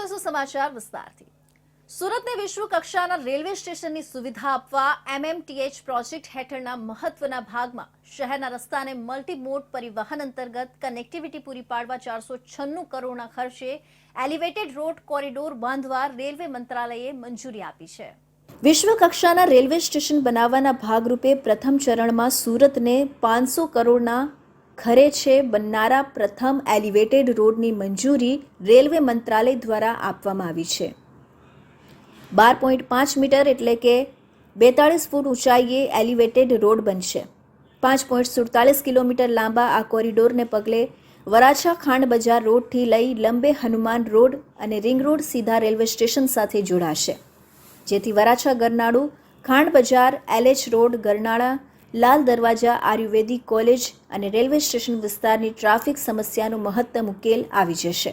જોઈશું સમાચાર વિસ્તારથી। સુરતને વિશ્વ કક્ષાના રેલવે સ્ટેશનની સુવિધા આપવા MMTH પ્રોજેક્ટ હેઠળના મહત્વના ભાગમાં શહેરના રસ્તાને મલ્ટી મોડ પરિવહન અંતર્ગત કનેક્ટિવિટી પૂરી પાડવા 496 કરોડના ખર્ચે એલિવેટેડ રોડ કોરિડોર બાંધવા રેલવે મંત્રાલયે મંજૂરી આપી છે। વિશ્વ કક્ષાના રેલવે સ્ટેશન બનાવવાના ભાગરૂપે પ્રથમ ચરણમાં સુરતને 500 કરોડના ખર્ચે બનનારા પ્રથમ એલિવેટેડ રોડની મંજૂરી રેલવે મંત્રાલય દ્વારા આપવામાં આવી છે। 12.5 મીટર એટલે કે 42 ફૂટ ઊંચાઈએ એલિવેટેડ રોડ બનશે। 5.47 કિલોમીટર લાંબા આ કોરિડોરને પગલે વરાછા ખાંડ બજાર રોડથી લઈ લંબે હનુમાન રોડ અને રિંગ રોડ સીધા રેલવે સ્ટેશન સાથે જોડાશે, જેથી વરાછા ગરનાળુ, ખાંડ બજાર, LH રોડ, ગરનાળા, લાલ દરવાજા, આયુર્વેદિક કોલેજ અને રેલવે સ્ટેશન વિસ્તારની ટ્રાફિક સમસ્યાનો મહત્તમ ઉકેલ આવી જશે।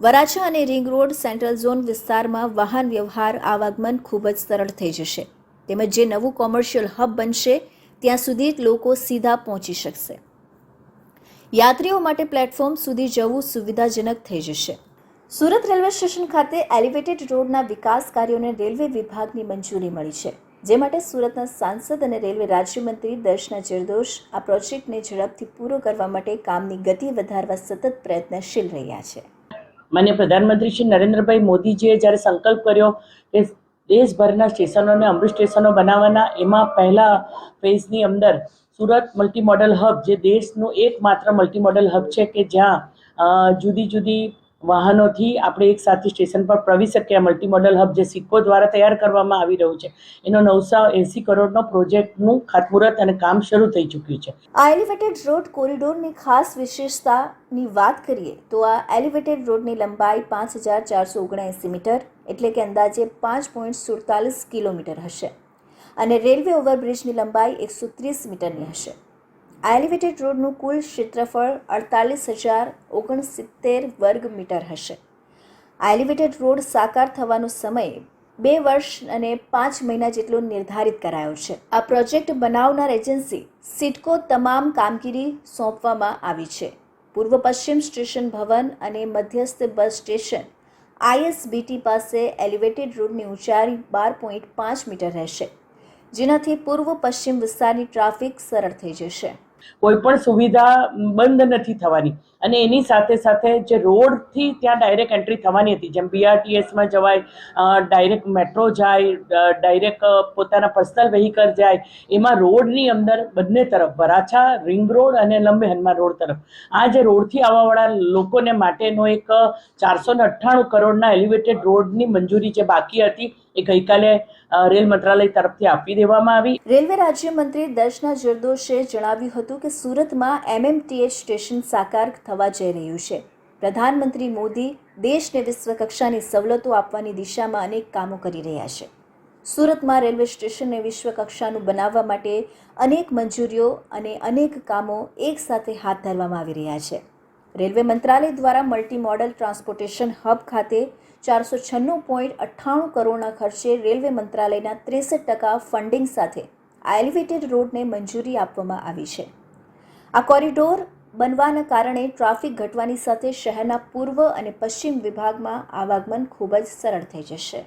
વરાછા અને રિંગ રોડ સેન્ટ્રલ ઝોન વિસ્તારમાં વાહન વ્યવહાર આવાગમન ખૂબ જ સરળ થઈ જશે, તેમજ જે નવું કોમર્શિયલ હબ બનશે ત્યાં સુધી લોકો સીધા પહોંચી શકશે। યાત્રીઓ માટે પ્લેટફોર્મ સુધી જવું સુવિધાજનક થઈ જશે। સુરત રેલવે સ્ટેશન ખાતે એલિવેટેડ રોડના વિકાસ કાર્યોને રેલવે વિભાગની મંજૂરી મળી છે, જે માટે સુરતના સાંસદ અને રેલવે રાજ્યમંત્રી દર્શના જરદોશ આ પ્રોજેક્ટને ઝડપથી પૂરો કરવા માટે કામની ગતિ વધારવા સતત પ્રયત્નશીલ રહ્યા છે। માન્ય પ્રધાનમંત્રી શ્રી નરેન્દ્રભાઈ મોદીજીએ જ્યારે સંકલ્પ કર્યો કે દેશભરના સ્ટેશનોને અમૃત સ્ટેશનો બનાવવાના, એમાં પહેલા ફેઝની અંદર સુરત મલ્ટી મોડલ હબ, જે દેશનું એકમાત્ર મલ્ટી મોડલ હબ છે કે જ્યાં જુદી જુદી વાહનોથી આપણે એક સાથે સ્ટેશન પર પ્રવેશી શકીએ। મલ્ટી મોડલ હબ જે સિક્કો દ્વારા તૈયાર કરવામાં આવી રહ્યું છે, એનો 980 કરોડનો પ્રોજેક્ટનું ખાતમુહૂર્ત અને કામ શરૂ થઈ ચૂક્યું છે। આ એલિવેટેડ રોડ કોરિડોરની ખાસ વિશેષતાની વાત કરીએ તો આ એલિવેટેડ રોડની લંબાઈ 5479 મીટર એટલે કે અંદાજે 5.47 કિલોમીટર હશે અને રેલવે ઓવરબ્રિજની લંબાઈ 130 મીટરની હશે। આ એલિવેટેડ રોડનું કુલ ક્ષેત્રફળ 48,069 વર્ગ મીટર હશે। આ એલિવેટેડ રોડ સાકાર થવાનો સમય 2 વર્ષ અને 5 મહિના જેટલો નિર્ધારિત કરાયો છે। આ પ્રોજેક્ટ બનાવનાર એજન્સી સિડકો તમામ કામગીરી સોંપવામાં આવી છે। પૂર્વ પશ્ચિમ સ્ટેશન ભવન અને મધ્યસ્થ બસ સ્ટેશન ISBT પાસે એલિવેટેડ રોડની ઊંચાઈ 12.5 મીટર રહેશે, જેનાથી પૂર્વ પશ્ચિમ વિસ્તારની ટ્રાફિક સરળ થઈ જશે। કોઈ પણ સુવિધા બંધ નથી થવાની અને એની સાથે સાથે જે રોડથી ત્યાં ડાયરેક્ટ એન્ટ્રી થવાની હતી, જેમ BRTSમાં જવાય, ડાયરેક્ટ મેટ્રો જાય, ડાયરેક્ટ પોતાના પર્સનલ વ્હીકલ જાય, એમાં રોડની અંદર બંને તરફ વરાછા, રિંગ રોડ અને લંબે હનુમાન રોડ તરફ આ જે રોડથી આવવાવાળા લોકોને માટેનો એક 498 કરોડના એલિવેટેડ રોડની મંજૂરી જે બાકી હતી એ ગઈકાલે રેલ મંત્રાલય તરફથી આપી દેવામાં આવી। રેલવે રાજ્યમંત્રી દર્શના જરદોશે જણાવ્યું હતું કે સુરતમાં MMTH સ્ટેશન સાકાર થવા જઈ રહ્યું છે। પ્રધાનમંત્રી મોદી દેશને વિશ્વ કક્ષાની સવલતો આપવાની દિશામાં અનેક કામો કરી રહ્યા છે। સુરતમાં રેલવે સ્ટેશનને વિશ્વ કક્ષાનું બનાવવા માટે અનેક મંજૂરીઓ અને અનેક કામો એક સાથે હાથ ધરવામાં આવી રહ્યા છે। રેલવે મંત્રાલય દ્વારા મલ્ટી મોડલ ટ્રાન્સપોર્ટેશન હબ ખાતે 496.98 કરોડના ખર્ચે રેલવે મંત્રાલયના 63% ફંડિંગ સાથે આ એલિવેટેડ રોડને મંજૂરી આપવામાં આવી છે। આ કોરિડોર બનવાના કારણે ટ્રાફિક ઘટવાની સાથે શહેરના પૂર્વ અને પશ્ચિમ વિભાગમાં આવાગમન ખૂબ જ સરળ થઈ જશે।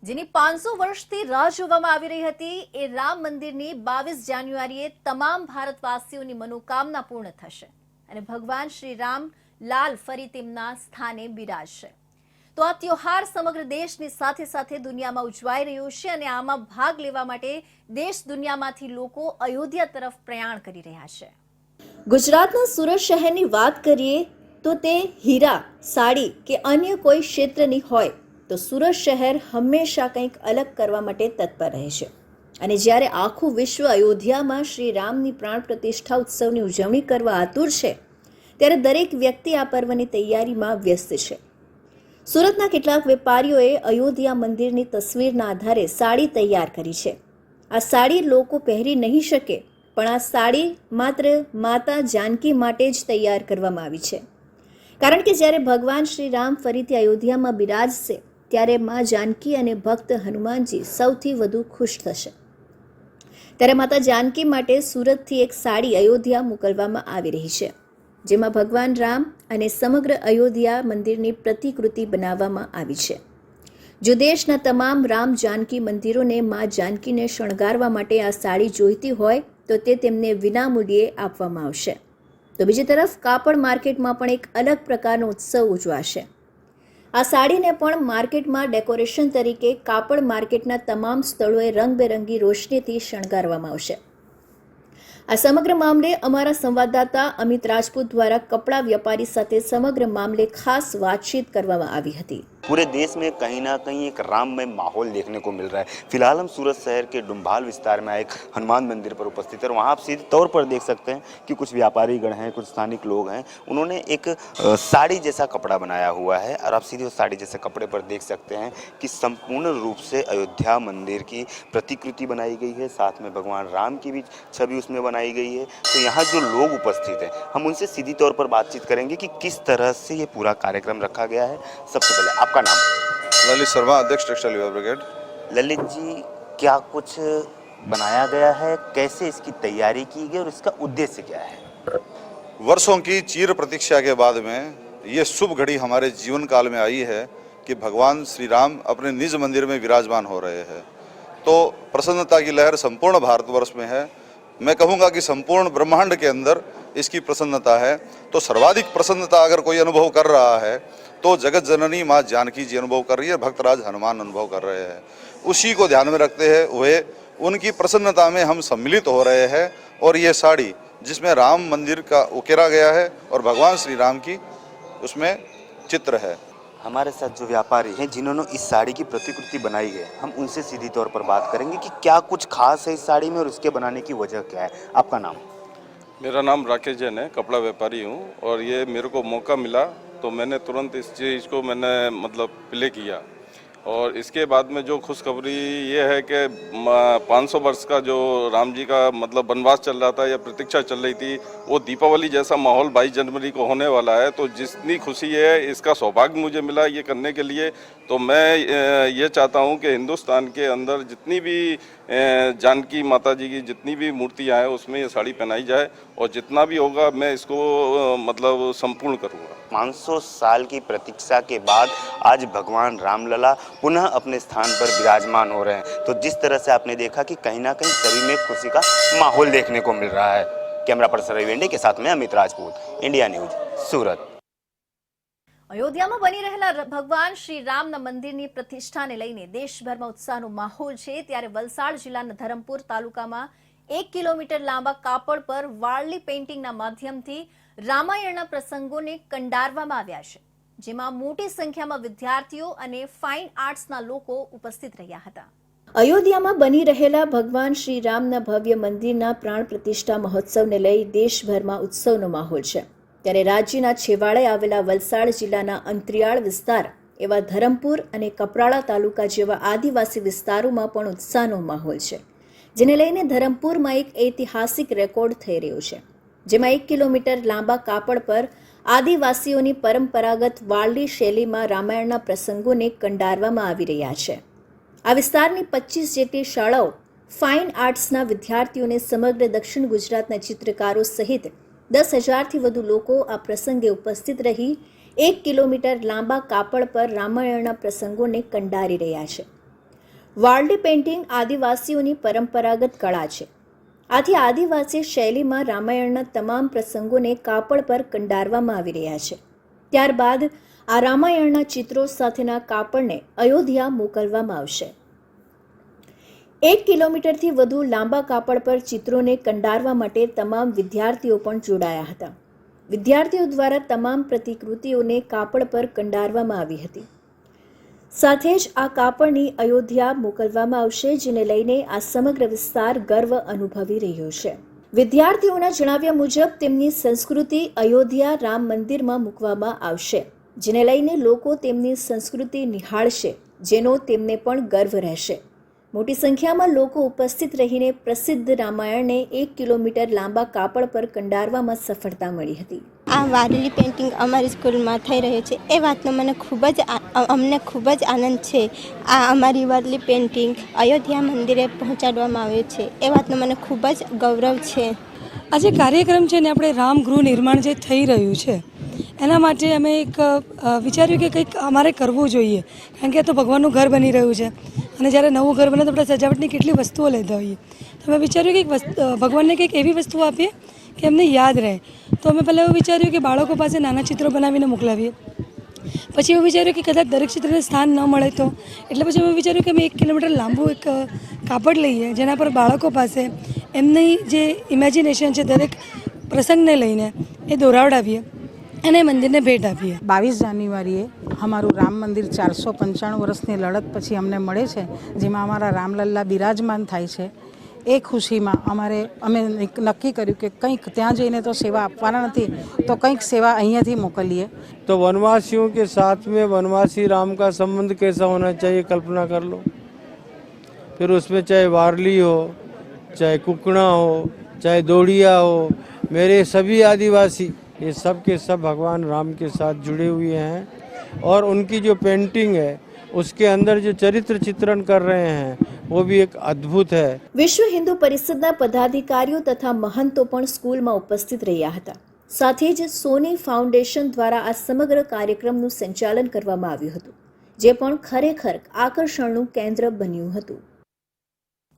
જેની 500 વર્ષથી રાહ જોવામાં આવી રહી હતી એ રામ મંદિરની 22 જાન્યુઆરીએ તમામ ભારતવાસીઓની મનોકામના પૂર્ણ થશે અને ભગવાન શ્રી રામ લાલ ફરી તેમના સ્થાને બિરાજશે। તો આ ત્યોહાર સમગ્ર દેશની સાથે સાથે દુનિયામાં ઉજવાઈ રહ્યો છે અને આમાં ભાગ લેવા માટે દેશ દુનિયામાંથી લોકો અયોધ્યા તરફ પ્રયાણ કરી રહ્યા છે। ગુજરાતના સુરત શહેરની વાત કરીએ તો તે હીરા, સાડી કે અન્ય કોઈ ક્ષેત્રની હોય તો સુરત શહેર હંમેશા કંઈક અલગ કરવા માટે તત્પર રહે છે અને જ્યારે આખું વિશ્વ અયોધ્યામાં શ્રી રામની પ્રાણ પ્રતિષ્ઠા ઉત્સવની ઉજવણી કરવા આતુર છે, ત્યારે દરેક વ્યક્તિ આ પર્વની તૈયારીમાં વ્યસ્ત છે। સુરતના કેટલાક વેપારીઓએ અયોધ્યા મંદિરની તસવીરના આધારે સાડી તૈયાર કરી છે। આ સાડી લોકો પહેરી નહીં શકે, પણ આ સાડી માત્ર માતા જાનકી માટે જ તૈયાર કરવામાં આવી છે, કારણ કે જ્યારે ભગવાન શ્રી રામ ફરીથી અયોધ્યામાં બિરાજશે ત્યારે મા જાનકી અને ભક્ત હનુમાનજી સૌથી વધુ ખુશ થશે। ત્યારે માતા જાનકી માટે સુરતથી એક સાડી અયોધ્યા મોકલવામાં આવી રહી છે। જેમાં ભગવાન રામ અને સમગ્ર અયોધ્યા મંદિરની પ્રતિકૃતિ બનાવવામાં આવી છે. જો દેશના તમામ રામ જાનકી મંદિરોને મા જાનકીને શણગારવા માટે આ સાડી જોઈતી હોય તો તે તેમને વિનામૂલ્યે આપવામાં આવશે. તો બીજી તરફ કાપડ માર્કેટમાં પણ એક અલગ પ્રકારનો ઉત્સવ ઉજવાશે. આ સાડીને પણ માર્કેટમાં ડેકોરેશન તરીકે કાપડ માર્કેટના તમામ સ્થળોએ રંગબેરંગી રોશનીથી શણગારવામાં આવશે. આ સમગ્ર મામલે અમારા સંવાદદાતા અમિત રાજપૂત દ્વારા કપડા વ્યાપારી સાથે સમગ્ર મામલે ખાસ વાતચીત કરવામાં આવી હતી. पूरे देश में कहीं ना कहीं एक राममय माहौल देखने को मिल रहा है. फिलहाल हम सूरत शहर के डुम्भाल विस्तार में एक हनुमान मंदिर पर उपस्थित है. वहाँ आप सीधे तौर पर देख सकते हैं कि कुछ व्यापारी गण हैं, कुछ स्थानिक लोग हैं. उन्होंने एक साड़ी जैसा कपड़ा बनाया हुआ है और आप सीधे उस साड़ी जैसे कपड़े पर देख सकते हैं कि संपूर्ण रूप से अयोध्या मंदिर की प्रतिकृति बनाई गई है. साथ में भगवान राम की भी छवि उसमें बनाई गई है. तो यहाँ जो लोग उपस्थित हैं हम उनसे सीधी तौर पर बातचीत करेंगे कि किस तरह से ये पूरा कार्यक्रम रखा गया है. सबसे पहले आपका नाम? ललित शर्मा, अध्यक्ष टेक्सटाइल युवा ब्रिगेड. ललित जी, क्या कुछ बनाया गया है, कैसे इसकी तैयारी की गई और इसका उद्देश्य क्या है? वर्षों की चीर प्रतीक्षा के बाद में ये शुभ घड़ी हमारे जीवन काल में आई है कि भगवान श्री राम अपने निज मंदिर में विराजमान हो रहे हैं. तो प्रसन्नता की लहर संपूर्ण भारतवर्ष में है. मैं कहूँगा कि संपूर्ण ब्रह्मांड के अंदर इसकी प्रसन्नता है. तो सर्वाधिक प्रसन्नता अगर कोई अनुभव कर रहा है तो जगत जननी माँ जानकी जी अनुभव कर रही है, भक्तराज हनुमान अनुभव कर रहे हैं. उसी को ध्यान में रखते हुए उनकी प्रसन्नता में हम सम्मिलित हो रहे हैं. और ये साड़ी जिसमें राम मंदिर का उकेरा गया है और भगवान श्री राम की उसमें चित्र है. हमारे साथ जो व्यापारी हैं जिन्होंने इस साड़ी की प्रतिकृति बनाई है हम उनसे सीधी तौर पर बात करेंगे कि क्या कुछ खास है इस साड़ी में और इसके बनाने की वजह क्या है. आपका नाम? मेरा नाम राकेश जैन है, कपड़ा व्यापारी हूँ. और ये मेरे को मौका मिला तो मैंने तुरंत इस चीज़ को मैंने प्ले किया. और इसके बाद में जो खुशखबरी ये है कि 500 वर्ष का जो राम जी का वनवास चल रहा था या प्रतीक्षा चल रही थी वो दीपावली जैसा माहौल 22 जनवरी को होने वाला है. तो जितनी खुशी है इसका सौभाग्य मुझे मिला ये करने के लिए. तो मैं ये चाहता हूँ कि हिंदुस्तान के अंदर जितनी भी जानकी माता जी की जितनी भी मूर्तियाँ हैं उसमें ये साड़ी पहनाई जाए और जितना भी होगा मैं इसको संपूर्ण करूँगा. 500 साल की प्रतीक्षा के बाद आज भगवान रामलला पुनः अपने स्थान पर विराजमान हो रहे हैं. तो जिस तरह से आपने देखा कि कहीं ना कहीं सभी में खुशी का माहौल देखने को मिल रहा है. कैमरा पर्सन रविवेंडे के साथ में अमित राजपूत, इंडिया न्यूज, सूरत. અયોધ્યામાં બની રહેલા ભગવાન શ્રી રામના મંદિરની પ્રતિષ્ઠાને લઈને દેશભરમાં ઉત્સાહનો માહોલ છે. ત્યારે વલસાડ જિલ્લાના ધરમપુર તાલુકામાં 1 કિલોમીટર લાંબા કાપડ પર વાર્લી પેઇન્ટિંગના માધ્યમથી રામાયણના પ્રસંગોને કંડારવામાં આવ્યા છે, જેમાં મોટી સંખ્યામાં વિદ્યાર્થીઓ અને ફાઇન આર્ટ્સના લોકો ઉપસ્થિત રહ્યા હતા. અયોધ્યામાં બની રહેલા ભગવાન શ્રી રામના ભવ્ય મંદિરના પ્રાણ પ્રતિષ્ઠા મહોત્સવને લઈ દેશભરમાં ઉત્સવનો માહોલ છે. ત્યારે રાજ્યના છેવાડે આવેલા વલસાડ જિલ્લાના અંતરિયાળ વિસ્તાર એવા ધરમપુર અને કપરાળા તાલુકા જેવા આદિવાસી વિસ્તારોમાં પણ ઉત્સાહનો માહોલ છે, જેને લઈને ધરમપુરમાં એક ઐતિહાસિક રેકોર્ડ થઈ રહ્યો છે, જેમાં 1 કિલોમીટર લાંબા કાપડ પર આદિવાસીઓની પરંપરાગત વાર્લી શૈલીમાં રામાયણના પ્રસંગોને કંડારવામાં આવી રહ્યા છે. આ વિસ્તારની 25 જેટલી શાળાઓ ફાઇન આર્ટ્સના વિદ્યાર્થીઓને સમગ્ર દક્ષિણ ગુજરાતના ચિત્રકારો સહિત 10,000થી વધુ લોકો આ પ્રસંગે ઉપસ્થિત રહી 1 કિલોમીટર લાંબા કાપડ પર રામાયણના પ્રસંગોને કંડારી રહ્યા છે. વાર્લી પેઇન્ટિંગ આદિવાસીઓની પરંપરાગત કળા છે. આથી આદિવાસી શૈલીમાં રામાયણના તમામ પ્રસંગોને કાપડ પર કંડારવામાં આવી રહ્યા છે. ત્યારબાદ આ રામાયણના ચિત્રો સાથેના કાપડને અયોધ્યા મોકલવામાં આવશે. 1 કિલોમીટરથી વધુ લાંબા કાપડ પર ચિત્રોને કંડારવા માટે તમામ વિદ્યાર્થીઓ પણ જોડાયા હતા. વિદ્યાર્થીઓ દ્વારા તમામ પ્રતિકૃતિઓને કાપડ પર કંડારવામાં આવી હતી. સાથે જ આ કાપડની અયોધ્યા મોકલવામાં આવશે, જેને લઈને આ સમગ્ર વિસ્તાર ગર્વ અનુભવી રહ્યો છે. વિદ્યાર્થીઓના જણાવ્યા મુજબ તેમની સંસ્કૃતિ અયોધ્યા રામ મંદિરમાં મૂકવામાં આવશે, જેને લઈને લોકો તેમની સંસ્કૃતિ નિહાળશે, જેનો તેમને પણ ગર્વ રહેશે. મોટી સંખ્યામાં લોકો ઉપસ્થિત રહીને પ્રસિદ્ધ રામાયણને 1 કિલોમીટર લાંબા કાપડ પર કંડારવામાં સફળતા મળી હતી. આ વારલી પેઇન્ટિંગ અમારી સ્કૂલમાં થઈ રહ્યો છે એ વાતનો અમને ખૂબ જ આનંદ છે. આ અમારી વારલી પેઇન્ટિંગ અયોધ્યા મંદિરે પહોંચાડવામાં આવ્યો છે એ વાતનો મને ખૂબ જ ગૌરવ છે. આ જે કાર્યક્રમ છે ને આપણે રામ ગૃહ નિર્માણ જે થઈ રહ્યું છે એના માટે અમે એક વિચાર્યું કે કંઈક અમારે કરવું જોઈએ, કારણ કે આ તો ભગવાનનું ઘર બની રહ્યું છે અને જ્યારે નવું ઘર બને તો આપણે સજાવટની કેટલી વસ્તુઓ લેતા હોઈએ. તો અમે વિચાર્યું કે ભગવાનને કંઈક એવી વસ્તુઓ આપીએ કે એમને યાદ રહે. તો અમે પહેલાં એવું વિચાર્યું કે બાળકો પાસે નાના ચિત્રો બનાવીને મોકલાવીએ. પછી એવું વિચાર્યું કે કદાચ દરેક ચિત્રને સ્થાન ન મળે તો, એટલે પછી અમે વિચાર્યું કે અમે 1 કિલોમીટર લાંબુ એક કાપડ લઈએ જેના પર બાળકો પાસે એમની જે ઇમેજિનેશન છે દરેક પ્રસંગને લઈને એ દોરાવડાવીએ અને મંદિરને ભેટ આપીએ. 22 જાન્યુઆરીએ અમારું રામ મંદિર 495 વર્ષની લડત પછી અમને મળે છે, જેમાં અમારા રામલલ્લા બિરાજમાન થાય છે. એ ખુશીમાં અમે નક્કી કર્યું કે કંઈક ત્યાં જઈને તો સેવા આપવાના નથી, તો કંઈક સેવા અહીંયાથી મોકલીએ. तो वनवासियों के साथ में वनवासी राम का संबंध कैसा होना चाहिए कल्पना कर लो. फिर उसमें चाहे वारली हो, चाहे कुकड़ा हो, चाहे दोड़िया हो, मेरे सभी आदिवासी ये सब के सब भगवान राम के साथ जुड़े हुए हैं और उनकी जो पेंटिंग है उसके अंदर जो चरित्र चित्रण कर रहे हैं वो भी एक अद्भुत है. વિશ્વ હિન્દુ પરિષદના પદાધિકારીઓ તથા મહંતો પણ સ્કૂલમાં ઉપસ્થિત રહ્યા હતા. સાથે જ સોની ફાઉન્ડેશન દ્વારા આ સમગ્ર કાર્યક્રમનું સંચાલન કરવામાં આવ્યું હતું, જે પણ ખરેખર આકર્ષણનું કેન્દ્ર બન્યું હતું.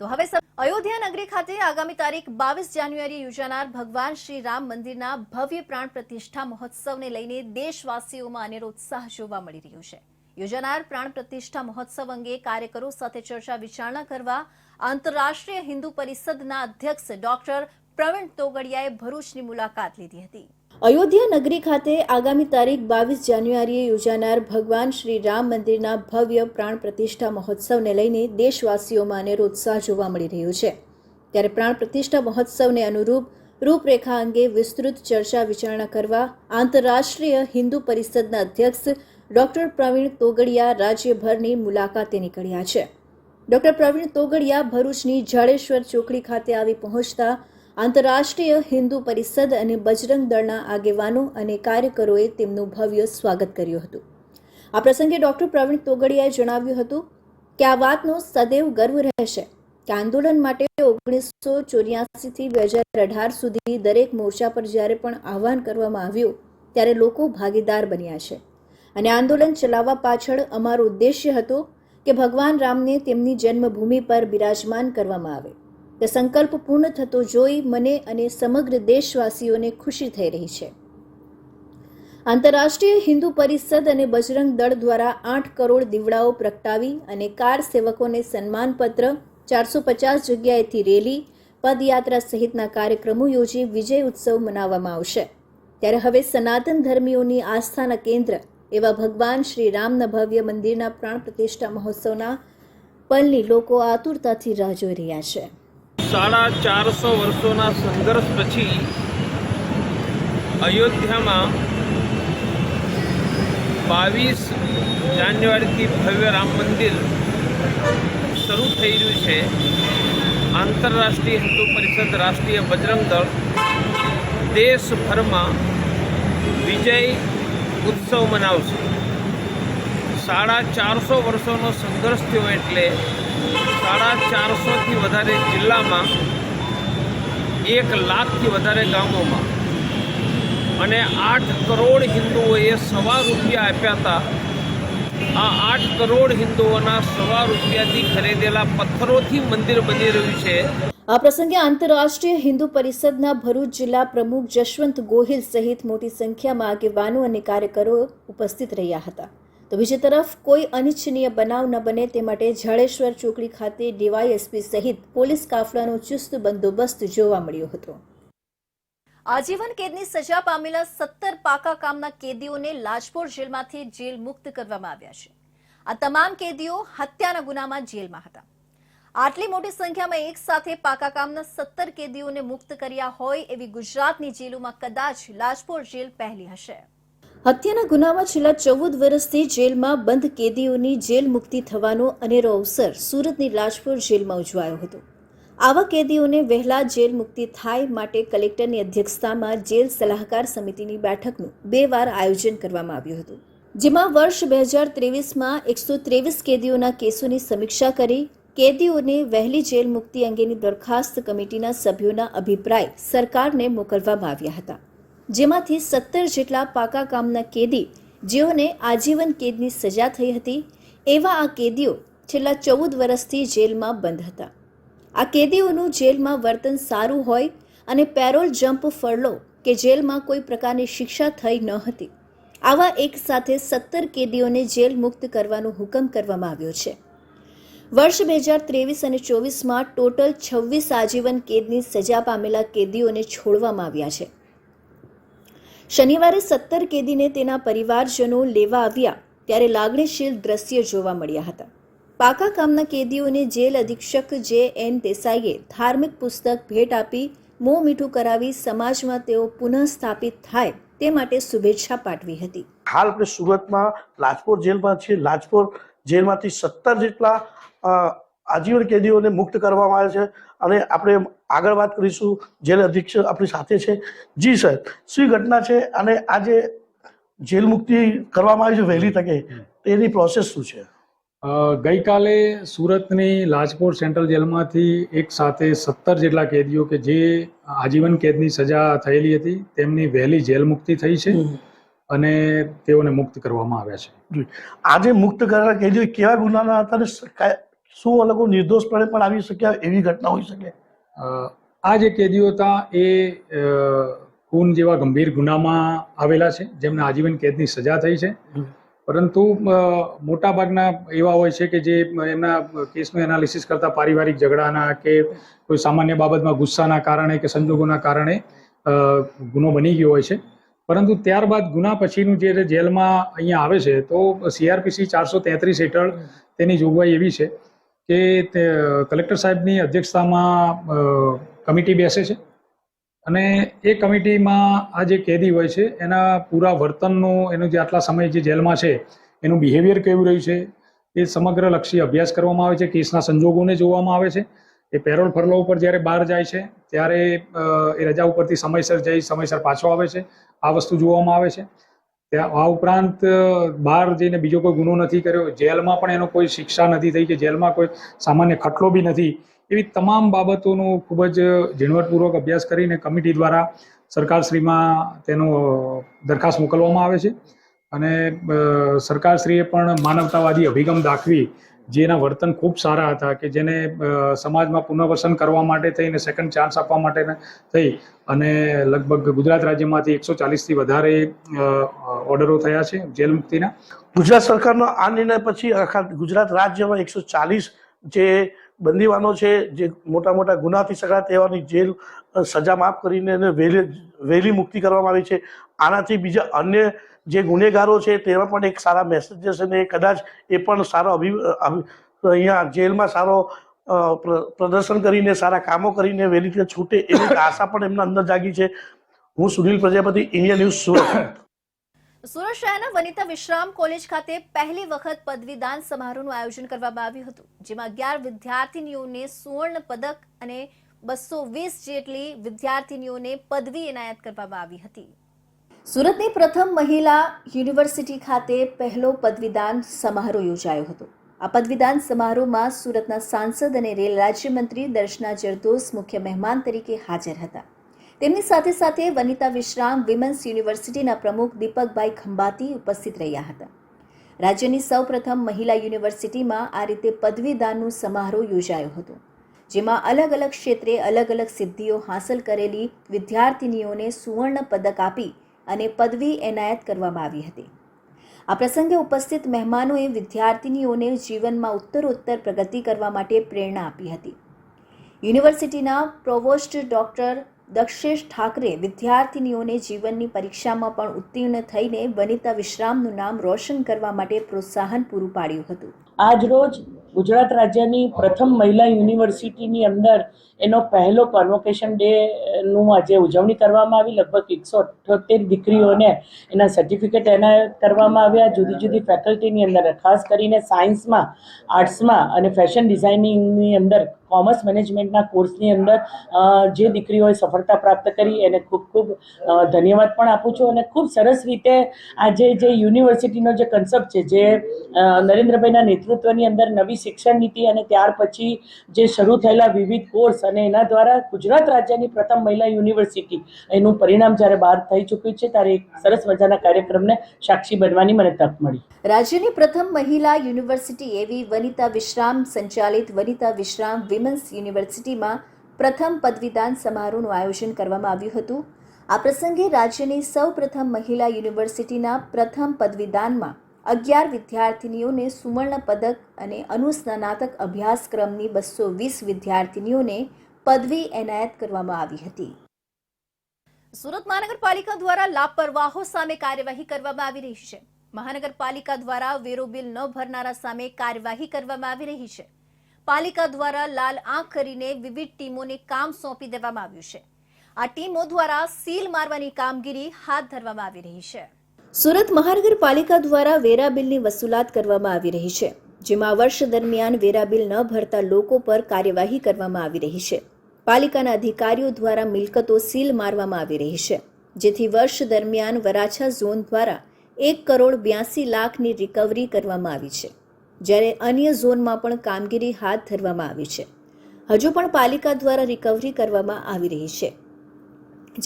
તો હવે અયોધ્યા નગરી ખાતે આગામી તારીખ 22 જાન્યુઆરીએ યોજાનાર ભગવાન શ્રી રામ મંદિરના ભવ્ય પ્રાણ પ્રતિષ્ઠા મહોત્સવને લઈને દેશવાસીઓમાં અનેરો ઉત્સાહ જોવા મળી રહ્યો છે. યોજાનાર પ્રાણ પ્રતિષ્ઠા મહોત્સવ અંગે કાર્યકરો સાથે ચર્ચા વિચારણા કરવા આંતરરાષ્ટ્રીય હિન્દુ પરિષદના અધ્યક્ષ ડોક્ટર પ્રવીણ તોગડિયાએ ભરૂચની મુલાકાત લીધી હતી. અયોધ્યા નગરી ખાતે આગામી તારીખ 22 જાન્યુઆરીએ યોજાનાર ભગવાન શ્રી રામ મંદિરના ભવ્ય પ્રાણ પ્રતિષ્ઠા મહોત્સવને લઈને દેશવાસીઓમાં અનેરો ઉત્સાહ જોવા મળી રહ્યો છે. ત્યારે પ્રાણ પ્રતિષ્ઠા મહોત્સવને અનુરૂપ રૂપરેખા અંગે વિસ્તૃત ચર્ચા વિચારણા કરવા આંતરરાષ્ટ્રીય હિન્દુ પરિષદના અધ્યક્ષ ડોક્ટર પ્રવીણ તોગડિયા રાજ્યભરની મુલાકાતે નીકળ્યા છે. ડોક્ટર પ્રવીણ તોગડિયા ભરૂચની જાડેશ્વર ચોકડી ખાતે આવી પહોંચતા આંતરરાષ્ટ્રીય હિન્દુ પરિષદ અને બજરંગ દળના આગેવાનો અને કાર્યકરોએ તેમનું ભવ્ય સ્વાગત કર્યું હતું. આ પ્રસંગે ડોક્ટર પ્રવીણ તોગડિયાએ જણાવ્યું હતું કે આ વાતનો સદૈવ ગર્વ રહેશે કે આંદોલન માટે 1984 થી 2018 સુધી દરેક મોરચા પર જ્યારે પણ આહ્વાન કરવામાં આવ્યું ત્યારે લોકો ભાગીદાર બન્યા છે અને આંદોલન ચલાવવા પાછળ અમારો ઉદ્દેશ્ય હતો કે ભગવાન રામને તેમની જન્મભૂમિ પર બિરાજમાન કરવામાં આવે. તે સંકલ્પ પૂર્ણ થતો જોઈ મને અને સમગ્ર દેશવાસીઓને ખુશી થઈ રહી છે. આંતરરાષ્ટ્રીય હિન્દુ પરિષદ અને બજરંગ દળ દ્વારા 8 કરોડ દીવડાઓ પ્રગટાવી અને કાર સેવકોને સન્માનપત્ર, 450 જગ્યાએથી રેલી, પદયાત્રા સહિતના કાર્યક્રમો યોજી વિજય ઉત્સવ મનાવવામાં આવશે. ત્યારે હવે સનાતન ધર્મીઓની આસ્થાના કેન્દ્ર એવા ભગવાન શ્રી રામના ભવ્ય મંદિરના પ્રાણ પ્રતિષ્ઠા મહોત્સવના પલની લોકો આતુરતાથી રાહ જોઈ રહ્યા છે. 450 વર્ષોના સંઘર્ષ પછી અયોધ્યામાં 22 જાન્યુઆરીથી ભવ્ય રામ મંદિર શરૂ થઈ રહ્યું છે. આંતરરાષ્ટ્રીય હિન્દુ પરિષદ, રાષ્ટ્રીય બજરંગ દળ દેશભરમાં વિજય ઉત્સવ મનાવશે. 450 વર્ષોનો સંઘર્ષ થયો એટલે 450થી વધારે જિલ્લામાં 1 લાખથી વધારે ગામોમાં અને 8 કરોડ હિન્દુઓએ ₹1.25 આપ્યા હતા. આ 8 કરોડ હિન્દુઓના ₹1.25થી ખરીદેલા પથ્થરોથી મંદિર બની રહ્યું છે. આ પ્રસંગે આંતરરાષ્ટ્રીય હિન્દુ પરિષદના ભરૂચ જિલ્લા પ્રમુખ જશવંત ગોહિલ સહિત મોટી સંખ્યામાં આગેવાનો અને કાર્યકરો ઉપસ્થિત રહ્યા હતા. તો બીજી તરફ કોઈ અનિચ્છનીય બનાવ ન બને તે માટે જાડેશ્વર ચોકડી ખાતે ડીવાયએસપી સહિત પોલીસ કાફલાનો ચુસ્ત બંદોબસ્ત જોવા મળ્યો હતો. આજીવન કેદની સજા પામેલા 17 પાકા કામના કેદીઓને લાજપોર જેલમાંથી જેલ મુક્ત કરવામાં આવ્યા છે. આ તમામ કેદીઓ હત્યાના ગુનામાં જેલમાં હતા. આટલી મોટી સંખ્યામાં એક સાથે પાકા કામના 17 કેદીઓને મુક્ત કર્યા હોય એવી ગુજરાતની જેલોમાં કદાચ લાજપોર જેલ પહેલી હશે. હત્યાના ગુનામાં છેલ્લા 14 વર્ષથી જેલમાં બંધ કેદીઓની જેલ મુક્તિ થવાનો અનેરો અવસર સુરતની લાજપોર જેલમાં ઉજવાયો હતો. આવા કેદીઓને વહેલા જેલ મુક્તિ થાય માટે કલેક્ટરની અધ્યક્ષતામાં જેલ સલાહકાર સમિતિની બેઠકનું 2 વાર આયોજન કરવામાં આવ્યું હતું, જેમાં વર્ષ 2023માં 123 કેદીઓના કેસોની સમીક્ષા કરી કેદીઓને વહેલી જેલ મુક્તિ અંગેની દરખાસ્ત કમિટીના સભ્યોના અભિપ્રાય સરકારને મોકલવામાં આવ્યા હતા, જેમાંથી 17 જેટલા પાકા કામના કેદી જેઓને આજીવન કેદની સજા થઈ હતી એવા આ કેદીઓ છેલ્લા 14 વર્ષથી જેલમાં બંધ હતા. આ કેદીઓનું જેલમાં વર્તન સારું હોય અને પેરોલ જમ્પ ફરલો કે જેલમાં કોઈ પ્રકારની શિક્ષા થઈ ન હતી. આવા એક સાથે 17 કેદીઓને જેલ મુક્ત કરવાનો હુકમ કરવામાં આવ્યો છે. વર્ષ 2023 અને 24માં ટોટલ 26 આજીવન કેદની સજા પામેલા કેદીઓને છોડવામાં આવ્યા છે. શનિવારે 17 કેદીને તેના પરિવારજનો લેવા આવ્યા ત્યારે લાગણીશીલ દ્રશ્ય જોવા મળ્યા હતા. પાકા કામના કેદીઓને જેલ અધિક્ષક જે.એન. દેસાઈએ ધાર્મિક પુસ્તક ભેટ આપી મોં મીઠું કરાવી સમાજમાં તેઓ પુનઃ સ્થાપિત થાય તે માટે શુભેચ્છા પાઠવી હતી. હાલ આપણે સુરતમાં લાજપોર જેલમાં છીએ. લાજપોર જેલમાંથી 17 જેટલા આજીવન કેદીઓને મુક્ત કરવામાં આવે છે અને આપણે આગળ વાત કરીશું. જેલ અધિક્ષક આપણી સાથે છે. જી સાહેબ, શું ઘટના છે અને આ જે જેલ મુક્તિ કરવામાં આવી છે વહેલી તકે તેની પ્રોસેસ શું છે? ગઈકાલે સુરતની લાજપોર સેન્ટ્રલ જેલમાંથી એક સાથે 17 જેટલા કેદીઓ કે જે આજીવન કેદની સજા થયેલી હતી તેમની વહેલી જેલ મુક્તિ થઈ છે અને તેઓને મુક્ત કરવામાં આવ્યા છે. આજે મુક્ત કરેલા કેદીઓ કેવા ગુનાના હતા અને શું લોકો નિર્દોષપણે પણ આવી શક્યા એવી ઘટના હોઈ શકે? આ જે કેદીઓ હતા એ ખૂન જેવા ગંભીર ગુનામાં આવેલા છે જેમને આજીવન કેદની સજા થઈ છે, પરંતુ મોટાભાગના એવા હોય છે કે જે એમના કેસનું એનાલિસિસ કરતા પારિવારિક ઝઘડાના કે કોઈ સામાન્ય બાબતમાં ગુસ્સાના કારણે કે સંજોગોના કારણે ગુનો બની ગયો હોય છે, પરંતુ ત્યારબાદ ગુના પછીનું જે જેલમાં અહીંયા આવે છે તો CRPC 433 હેઠળ તેની જોગવાઈ એવી છે કે કલેક્ટર સાહેબની અધ્યક્ષતામાં કમિટી બેસે છે અને એ કમિટીમાં આ જે કેદી હોય છે એના પૂરા વર્તનનું, એનું જે આટલા સમય જે જેલમાં છે એનું બિહેવિયર કેવું રહ્યું છે એ સમગ્ર લક્ષી અભ્યાસ કરવામાં આવે છે. કેસના સંજોગોને જોવામાં આવે છે. એ પેરોલ ફરલો ઉપર જ્યારે બહાર જાય છે ત્યારે એ રજા ઉપરથી સમયસર જઈ સમયસર પાછો આવે છે, આ વસ્તુ જોવામાં આવે છે. આ ઉપરાંત બહાર જઈને બીજો કોઈ ગુનો નથી કર્યો, જેલમાં પણ એનો કોઈ શિક્ષા નથી થઈ કે જેલમાં કોઈ સામાન્ય ખટલો બી નથી, એવી તમામ બાબતોનો ખૂબ જ ઝીણવટપૂર્વક અભ્યાસ કરીને કમિટી દ્વારા સરકારશ્રીમાં તેનો દરખાસ્ત મોકલવામાં આવે છે અને સરકારશ્રીએ પણ માનવતાવાદી અભિગમ દાખવી જેના વર્તન ખૂબ સારા હતા કે જેને સમાજમાં પુનર્વસન કરવા માટે થઈને સેકન્ડ ચાન્સ આપવા માટે થઈ અને લગભગ ગુજરાત રાજ્યમાંથી 140થી વધારે ઓર્ડરો થયા છે જેલ મુક્તિના. ગુજરાત સરકારનો આ નિર્ણય પછી આખા ગુજરાત રાજ્યમાં 140 જે બંદીવાનો છે જે મોટા મોટા ગુનાથી સંકળાયેલા તેવાની જેલ સજા માફ કરીને એને વહેલી મુક્તિ કરવામાં આવી છે. આનાથી બીજા અન્ય જે ગુનેગારો છે તેમાં પણ એક સારા મેસેજ જશે ને કદાચ એ પણ સારો અહીંયા જેલમાં સારો પ્રદર્શન કરીને સારા કામો કરીને વહેલી રીતે છૂટે એવી આશા પણ એમના અંદર જાગી છે. હું સુનિલ પ્રજાપતિ, ઇન્ડિયા ન્યૂઝ, સુરત. સુરત શહેરના વનિતા વિશ્રામ કોલેજ ખાતે પહેલી વખત પદવીદાન સમારોહનું આયોજન કરવામાં આવ્યું હતું, જેમાં 11 વિદ્યાર્થીનીઓને સુવર્ણ પદક અને 220 જેટલી વિદ્યાર્થીનીઓને પદવી એનાયત કરવામાં આવી હતી. સુરતની પ્રથમ મહિલા યુનિવર્સિટી ખાતે પહેલો પદવીદાન સમારોહ યોજાયો હતો. આ પદવીદાન સમારોહમાં સુરતના સાંસદ અને રેલ રાજ્યમંત્રી દર્શના જરદોસ મુખ્ય મહેમાન તરીકે હાજર હતા. તેમની સાથે સાથે વનિતા વિશ્રામ વિમેન્સ યુનિવર્સિટીના પ્રમુખ દીપકભાઈ ખંભાતી ઉપસ્થિત રહ્યા હતા. રાજ્યની સૌપ્રથમ મહિલા યુનિવર્સિટીમાં આ રીતે પદવીદાનનો સમારોહ યોજાયો હતો, જેમાં અલગ અલગ ક્ષેત્રે અલગ અલગ સિદ્ધિઓ હાંસલ કરેલી વિદ્યાર્થીનીઓને સુવર્ણ પદક આપી અને પદવી એનાયત કરવામાં આવી હતી. આ પ્રસંગે ઉપસ્થિત મહેમાનોએ વિદ્યાર્થીનીઓને જીવનમાં ઉત્તરોત્તર પ્રગતિ કરવા માટે પ્રેરણા આપી હતી. યુનિવર્સિટીના પ્રોવોસ્ટ ડોક્ટર દક્ષેશ ઠાકરે વિદ્યાર્થીનીઓને જીવનની પરીક્ષામાં પણ ઉત્તીર્ણ થઈને વનિતા વિશ્રામનું નામ રોશન કરવા માટે પ્રોત્સાહન પૂરું પાડ્યું હતું. આજ રોજ ગુજરાત રાજ્યની પ્રથમ મહિલા યુનિવર્સિટીની અંદર એનો પહેલો કન્વોકેશન ડેનું આજે ઉજવણી કરવામાં આવી. લગભગ 178 દીકરીઓને એના સર્ટિફિકેટ એનાયત કરવામાં આવ્યા. જુદી જુદી ફેકલ્ટીની અંદર ખાસ કરીને સાયન્સમાં, આર્ટ્સમાં અને ફેશન ડિઝાઇનિંગની અંદર કોમર્સ મેનેજમેન્ટના કોર્સની અંદર જે દીકરીઓએ સફળતા પ્રાપ્ત કરી એને ખૂબ ખૂબ ધન્યવાદ પણ આપું છું. અને ખૂબ સરસ રીતે આજે જે યુનિવર્સિટીનો જે કન્સેપ્ટ છે, જે નરેન્દ્રભાઈના નેતૃત્વની અંદર નવી શિક્ષણ નીતિ અને ત્યાર પછી જે શરૂ થયેલા વિવિધ કોર્સ અને એના દ્વારા ગુજરાત રાજ્યની પ્રથમ મહિલા યુનિવર્સિટી એનું પરિણામ જ્યારે બહાર થઈ ચૂક્યું છે, ત્યારે એક સરસ મજાના કાર્યક્રમને સાક્ષી બનવાની મને તક મળી. રાજ્યની પ્રથમ મહિલા યુનિવર્સિટી એવી વનિતા વિશ્રામ સંચાલિત વનિતા વિશ્રામ વિમેન્સ યુનિવર્સિટીમાં પ્રથમ પદવીદાન સમારોહનું આયોજન કરવામાં આવ્યું હતું. આ પ્રસંગે રાજ્યની સૌ પ્રથમ મહિલા યુનિવર્સિટીના પ્રથમ પદવીદાનમાં 11 વિદ્યાર્થીનીઓને સુવર્ણ પદક અને અનુસ્નાતક અભ્યાસક્રમની 220 વિદ્યાર્થીનીઓને પદવી એનાયત કરવામાં આવી હતી. સુરત મહાનગરપાલિકા દ્વારા લાપરવાહો સામે કાર્યવાહી કરવામાં આવી રહી છે. મહાનગરપાલિકા દ્વારા વેરો બિલ ન ભરનારા સામે કાર્યવાહી કરવામાં આવી રહી છે. પાલિકા દ્વારા લાલ આંખ કરીને વિવિધ ટીમોને કામ સોંપી દેવામાં આવ્યું છે. આ ટીમો દ્વારા સીલ મારવાની કામગીરી હાથ ધરવામાં આવી રહી છે. સુરત મહાનગરપાલિકા દ્વારા વેરા બિલની વસૂલાત કરવામાં આવી રહી છે, જેમાં વર્ષ દરમિયાન વેરા બિલ ન ભરતા લોકો પર કાર્યવાહી કરવામાં આવી રહી છે. પાલિકાના અધિકારીઓ દ્વારા મિલકતો સીલ મારવામાં આવી રહી છે, જેથી વર્ષ દરમિયાન વરાછા ઝોન દ્વારા 1,82,00,000ની રિકવરી કરવામાં આવી છે, જ્યારે અન્ય ઝોનમાં પણ કામગીરી હાથ ધરવામાં આવી છે. હજુ પણ પાલિકા દ્વારા રિકવરી કરવામાં આવી રહી છે,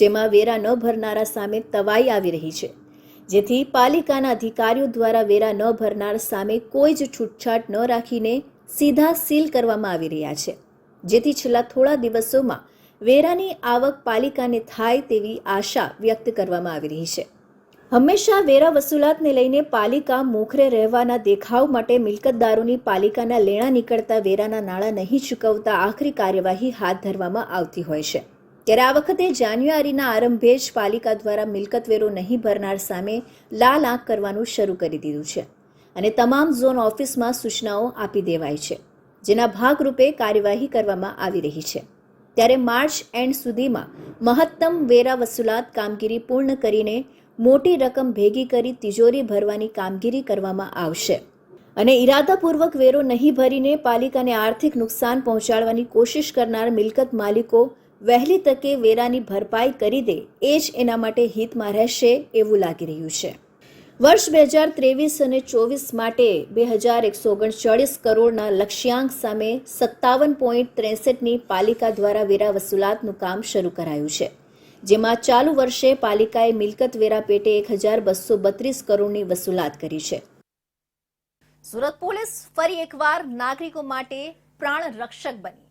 જેમાં વેરા ન ભરનારા સામે તવાઈ આવી રહી છે, જેથી પાલિકાના અધિકારીઓ દ્વારા વેરા ન ભરનાર સામે કોઈ જ છૂટછાટ ન રાખીને સીધા સીલ કરવામાં આવી રહ્યા છે, જેથી છેલ્લા થોડા દિવસોમાં વેરાની આવક પાલિકાને થાય તેવી આશા વ્યક્ત કરવામાં આવી રહી છે. હંમેશા વેરા વસૂલાતને લઈને પાલિકા મોખરે રહેવાના દેખાવ માટે મિલકતદારોની પાલિકાના લેણા નીકળતા વેરાના નાણાં નહીં ચૂકવતા આખરી કાર્યવાહી હાથ ધરવામાં આવતી હોય છે. ત્યારે આ વખતે જાન્યુઆરીના આરંભે જ પાલિકા દ્વારા મિલકત વેરો નહીં ભરનાર સામે લાલ આંખ કરવાનું શરૂ કરી દીધું છે અને તમામ ઝોન ઓફિસમાં સૂચનાઓ આપી દેવાઈ છે, જેના ભાગરૂપે કાર્યવાહી કરવામાં આવી રહી છે. ત્યારે માર્ચ એન્ડ સુધીમાં મહત્તમ વેરા વસૂલાત કામગીરી પૂર્ણ કરીને મોટી રકમ ભેગી કરી તિજોરી ભરવાની કામગીરી કરવામાં આવશે અને ઇરાદાપૂર્વક વેરો નહીં ભરીને પાલિકાને આર્થિક નુકસાન પહોંચાડવાની કોશિશ કરનાર મિલકત માલિકો વહેલી તકે વેરાની ભરપાઈ કરી દે એ જ એના માટે હિતમાં રહેશે એવું લાગી રહ્યું છે. વર્ષ 2023 અને 24 માટે 2,139 કરોડના લક્ષ્યાંક સામે 57.63ની પાલિકા દ્વારા વેરા વસૂલાતનું કામ શરૂ કરાયું છે, જેમાં ચાલુ વર્ષે પાલિકાએ મિલકત વેરા પેટે 1,232 કરોડની વસૂલાત કરી છે. સુરત પોલીસ ફરી એકવાર નાગરિકો માટે પ્રાણ રક્ષક બની.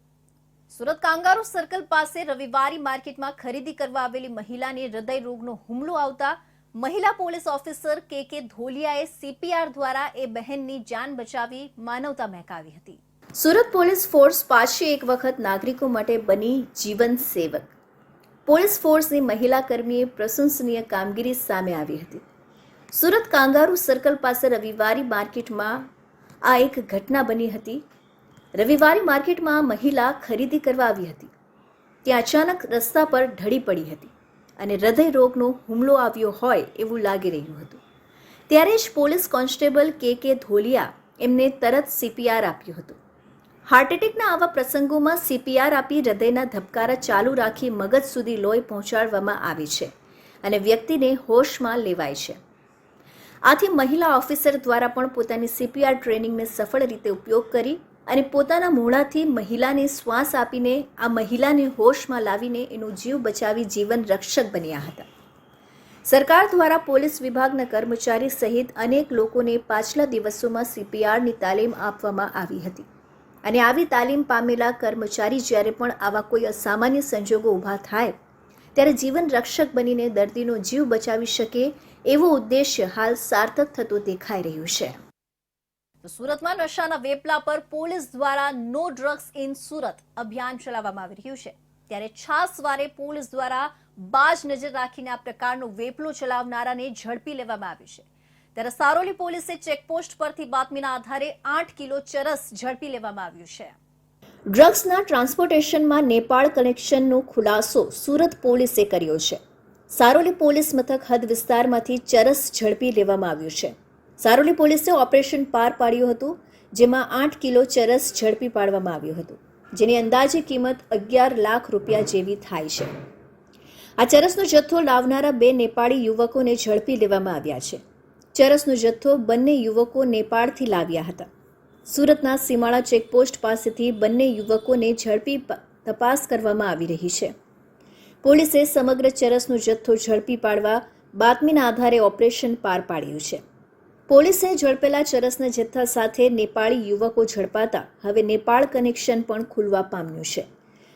સુરત કાંગારુ સર્કલ પાસે રવિવારી માર્કેટમાં ખરીદી કરવા આવેલી મહિલાને હૃદય રોગનો હુમલો આવતા મહિલા પોલીસ ઓફિસર કે ધોલિયાએ CPR દ્વારા એ બહેનની જાન બચાવી માનવતા મહેકાવી હતી. સુરત પોલીસ ફોર્સ પાછી એક વખત નાગરિકો માટે બની જીવન સેવક. પોલીસ ફોર્સની મહિલા કર્મીએ પ્રશંસનીય કામગીરી સામે આવી હતી. સુરત કાંગારુ સર્કલ પાસે રવિવારી માર્કેટમાં આ એક ઘટના બની હતી. રવિવારી માર્કેટમાં મહિલા ખરીદી કરવા આવી હતી. ત્યાં અચાનક રસ્તા પર ઢળી પડી હતી અને હૃદય રોગનો હુમલો આવ્યો હોય એવું લાગી રહ્યું હતું. ત્યારે જ પોલીસ કોન્સ્ટેબલ કે ધોલિયા એમને તરત CPR આપ્યું હતું. હાર્ટ એટેકના આવા પ્રસંગોમાં CPR આપી હૃદયના ધબકારા ચાલુ રાખી મગજ સુધી લોહી પહોંચાડવામાં આવે છે અને વ્યક્તિને હોશમાં લેવાય છે. આથી મહિલા ઓફિસર દ્વારા પણ પોતાની CPR ટ્રેનિંગને સફળ રીતે ઉપયોગ કરી અને પોતાના મોઢાથી મહિલાને શ્વાસ આપીને આ મહિલાને હોશમાં લાવીને એનો જીવ બચાવી જીવન રક્ષક બન્યા હતા. સરકાર દ્વારા પોલીસ વિભાગના કર્મચારી સહિત અનેક લોકોને પાછલા દિવસોમાં CPRની તાલીમ આપવામાં આવી હતી અને આવી તાલીમ પામેલા કર્મચારી જ્યારે પણ આવા કોઈ અસામાન્ય સંજોગો ઊભા થાય ત્યારે જીવન રક્ષક બનીને દર્દીનો જીવ બચાવી શકે એવો ઉદ્દેશ્ય હાલ સાર્થક થતો દેખાઈ રહ્યું છે. સુરતમાં નશાના વેપલા પર પોલીસ દ્વારા નો ડ્રગ્સ ઇન સુરત અભિયાન ચલાવવામાં આવી રહ્યું છે. ત્યારે છાસવારે પોલીસ દ્વારા બાજ નજર રાખીને આ પ્રકારનો વેપલો ચલાવનારાને ઝડપી લેવામાં આવ્યો છે. ત્યારે સારોલી પોલીસે ચેકપોસ્ટ પરથી બાતમીના આધારે 8 કિલો ચરસ ઝડપી લેવામાં આવ્યું છે. ડ્રગ્સના ટ્રાન્સપોર્ટેશનમાં નેપાળ કનેક્શનનો ખુલાસો સુરત પોલીસે કર્યો છે. સારોલી પોલીસ મથક હદ વિસ્તારમાંથી ચરસ ઝડપી લેવામાં આવ્યું છે. સારોલી પોલીસે ઓપરેશન પાર પાડ્યું હતું, જેમાં 8 કિલો ચરસ ઝડપી પાડવામાં આવ્યું હતું. જેની અંદાજે કિંમત 11 લાખ રૂપિયા જેવી થાય છે. આ ચરસનો જથ્થો લાવનારા 2 નેપાળી યુવકોને ઝડપી લેવામાં આવ્યા છે. ચરસનો જથ્થો બંને યુવકો નેપાળથી લાવ્યા હતા. સુરતના સીમાડા ચેકપોસ્ટ પાસેથી બંને યુવકોને ઝડપી તપાસ કરવામાં આવી રહી છે. પોલીસે સમગ્ર ચરસનો જથ્થો ઝડપી પાડવા બાતમીના આધારે ઓપરેશન પાર પાડ્યું છે. પોલીસે ઝડપેલા ચરસના જથ્થા સાથે નેપાળી યુવકો ઝડપાતા હવે નેપાળ કનેક્શન પણ ખુલવા પામ્યું છે.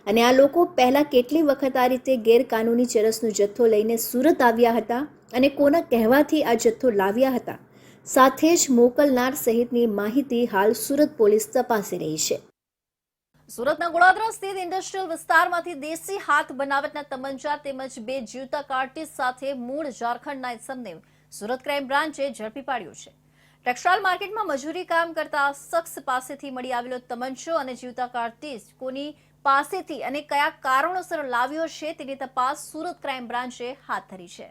અને આ લોકો પહેલા કેટલી વખત આ રીતે ગેરકાનૂની ચરસનો જથ્થો લઈને સુરત આવ્યા હતા અને કોના કહેવાથી આ જથ્થો લાવ્યા હતા, સાથે જ મોકલનાર સહિતની માહિતી હાલ સુરત પોલીસ તપાસી રહી છે. સુરતના ગોળાદરા સ્થિત ઇન્ડસ્ટ્રીયલ વિસ્તારમાંથી દેશી હાથ બનાવટના તમંચા તેમજ 2 જીવતા કાર્ટિસ સાથે મૂળ ઝારખંડના ઇસમને સુરત ક્રાઇમ બ્રાન્ચે ઝડપી પાડ્યો છે. ટેક્સટાઇલ માર્કેટમાં મજૂરી કામ કરતા શખ્સ પાસેથી મળી આવેલો તમંચો અને જીવતા કાર્ટિસ કોની પાસેથી અને કયા કારણોસર લાવ્યો છે તેની તપાસ સુરત ક્રાઇમ બ્રાન્ચે હાથ ધરી છે.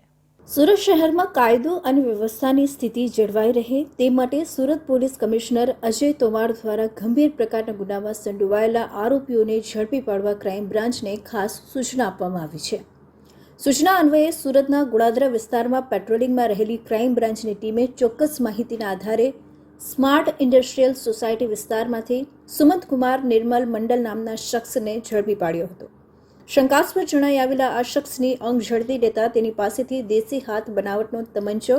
સુરત શહેરમાં કાયદો અને વ્યવસ્થાની સ્થિતિ જળવાઈ રહે તે માટે સુરત પોલીસ કમિશનર અજય તોમાર દ્વારા ગંભીર પ્રકારના ગુનામાં સંડોવાયેલા આરોપીઓને ઝડપી પાડવા ક્રાઇમ બ્રાન્ચને ખાસ સૂચના આપવામાં આવી છે. સૂચના અન્વયે સુરતના ગોળાદરા વિસ્તારમાં પેટ્રોલિંગમાં રહેલી ક્રાઇમ બ્રાન્ચની ટીમે ચોક્કસ માહિતીના આધારે સ્માર્ટ ઇન્ડસ્ટ્રીયલ સોસાયટી વિસ્તારમાંથી સુમંતકુમાર નિર્મલ મંડલ નામના શખ્સને ઝડપી પાડ્યો હતો. શંકાસ્પદ જણાઈ આવેલા આ શખ્સની અંગ ઝડપી લેતા તેની પાસેથી દેશી હાથ બનાવટનો તમંચો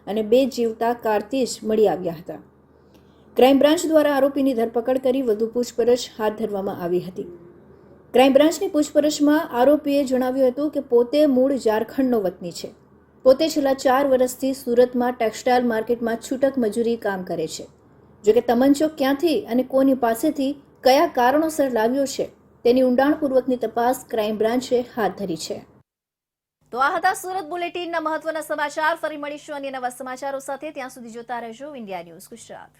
અને 2 જીવતા કારતીસ મળી આવ્યા હતા. ક્રાઇમ બ્રાન્ચ દ્વારા આરોપીની ધરપકડ કરી વધુ પૂછપરછ હાથ ધરવામાં આવી હતી. ક્રાઇમ બ્રાન્ચની પૂછપરછમાં આરોપીએ જણાવ્યું હતું કે પોતે મૂળ ઝારખંડનો વતની છે. પોતે છેલ્લા 4 વર્ષથી સુરતમાં ટેક્સટાઇલ માર્કેટમાં છૂટક મજૂરી કામ કરે છે. જોકે તમંચો ક્યાંથી અને કોની પાસેથી કયા કારણોસર લાવ્યો છે તેની ઊંડાણપૂર્વકની તપાસ ક્રાઇમ બ્રાન્ચે હાથ ધરી છે. તો આ હતા સુરત બુલેટિનના મહત્વના સમાચાર. ફરી મળીશું અન્ય નવા સમાચારો સાથે. ત્યાં સુધી જોતા રહેજો ઇન્ડિયા ન્યૂઝ ગુજરાત.